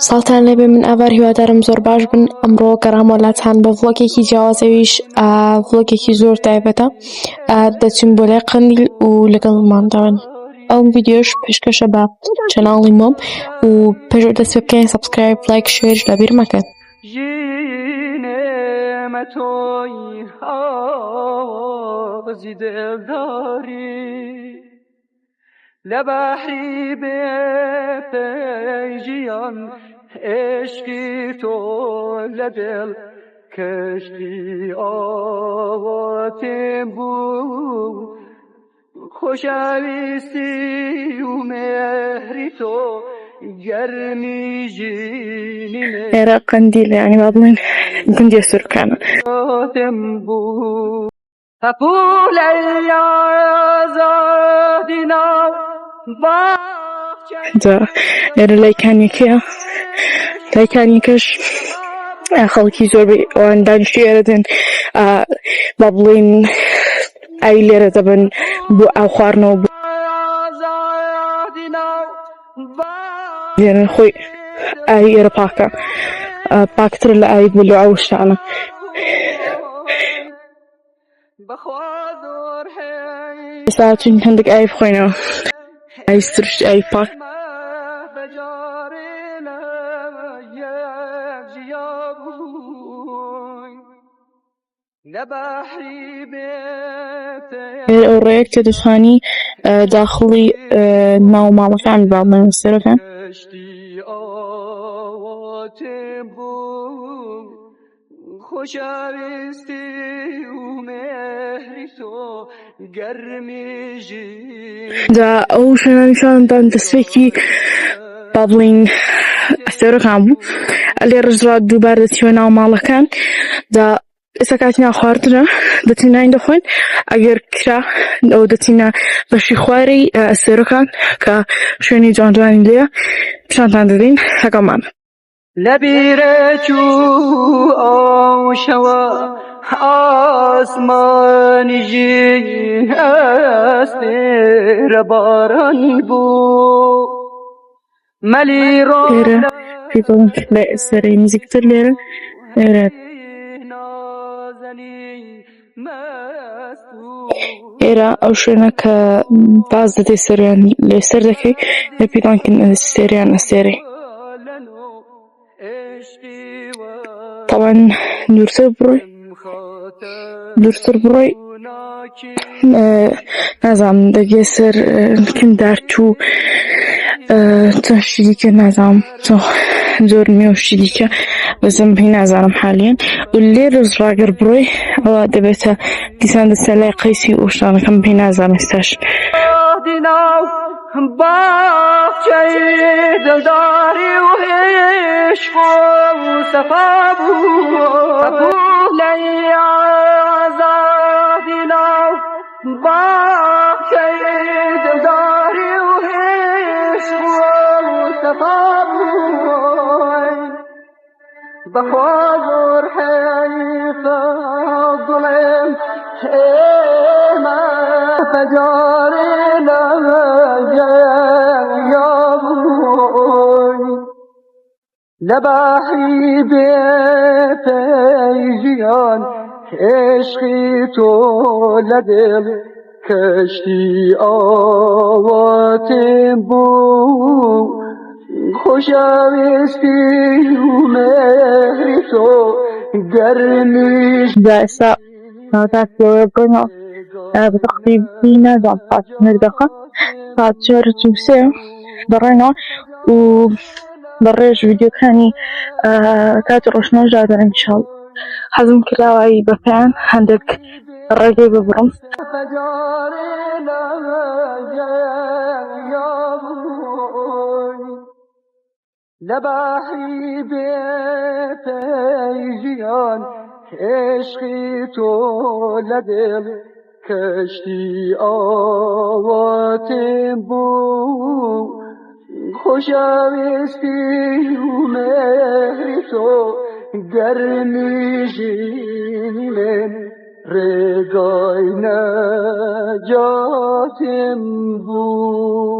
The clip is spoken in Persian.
ساڵتان لێبێ من ئاوار هیوادارم زۆر باش بن. ئەمڕۆ گەڕام وڵاتان بە ڤڵۆگێکی جیاوازەویش ڤڵۆگێکی زۆر تایبەتە. دەچین بۆ لای قەندیل و لەگەڵمان داون. ئەم ڤیدیۆش پێشکەشە بە چەناڵی مۆم و پێشەوە دەست پێ بکەین سەبسکرایب، لایک، شێرش لەبیر مەکەن. لبحری به پیجیان عشقی تو لدل کشتی آواتم بود خوشویستی و مهری تو گرمی جینی era قنديل يعني بعضنا قنديل يسر كان بود هپول ایازادینا دا era لایکانیکش خەڵکی زۆر ئەوان دانیشتوی ئێرە دێن با بڵێن ئاوی لێرە دەبن بۆ ئاو خواردنەوە لێرە خۆی ئاوی ئێرە پاکە پاکترە لە ئاوی بۆ لە ئاو شتانە ئێستا چون هەندێک ئاوی بخۆینەوە ئاوی سرش ئاوی پاک ئەو ڕێیەک کە دەتوانی داخڵی ناو ماڵەکان باڵێن سەرەکان خوشویستی و مهری تو گرمی دا ئەو شوێنانیشاندان دەستێکی با بڵێن سەرەکان بوو لێ ڕژرا دووبارە دەچوە ناو ماڵەکان دا ئێستا کاتی ناو خواردنە دەچین نان دەخۆین ئەگەر کرا ئەو دەچینە بەشی خوارەی سێرەکان کە شوێنی جوان جوانی لێیە پیشانتان دەدەین لەگەڵمان لبیره چو آشوا آسمانی جی است رباران بو ملی رو لێرە پیبڵن لە سەرەی نزیکتر لێرە ئێرە ئەو شوێنە کە باز دەدەی سەریان لێسەر دەکەی لە پیرانکن سێریان ئەسێری طبعا دوورتر بڕۆی نازانم دەگێ سەر کندارچوو چەند شتی دیکە نازانم زۆر نوێ شتی دیکە بەزەم پێی نازانم حالیان و لێرە ڕاگەر بڕۆی ئەوە دەبێتە دیسان دەچێت لای قەیسی و شتانەکەم پێی نازانم ئێستاش باغچه‌ی دلداری و عشق و صفا بود لای آزادی ناو باغچه‌ی دلداری و عشق و صفا بود بخواد حیف ظلم ما فجار لبحری به پیجیان عشقی تو لدل کشتی آواتم بود خوشویستی و مهری تو گرمیش دائسا نوتاك يوغونا بتقريبي نازع فات نردخة فات شهر توسيع ضرينا و ضريج فيديو كاني كاتر روشنا جادا إن شاء الله حزم كلاوي بفعن عندك الرقي ببرم لبحری به پیجیان عشقی تو لدل کشتی آواتم بود خوشویستی و مهری تو گرمی من رگای نجاتم بود.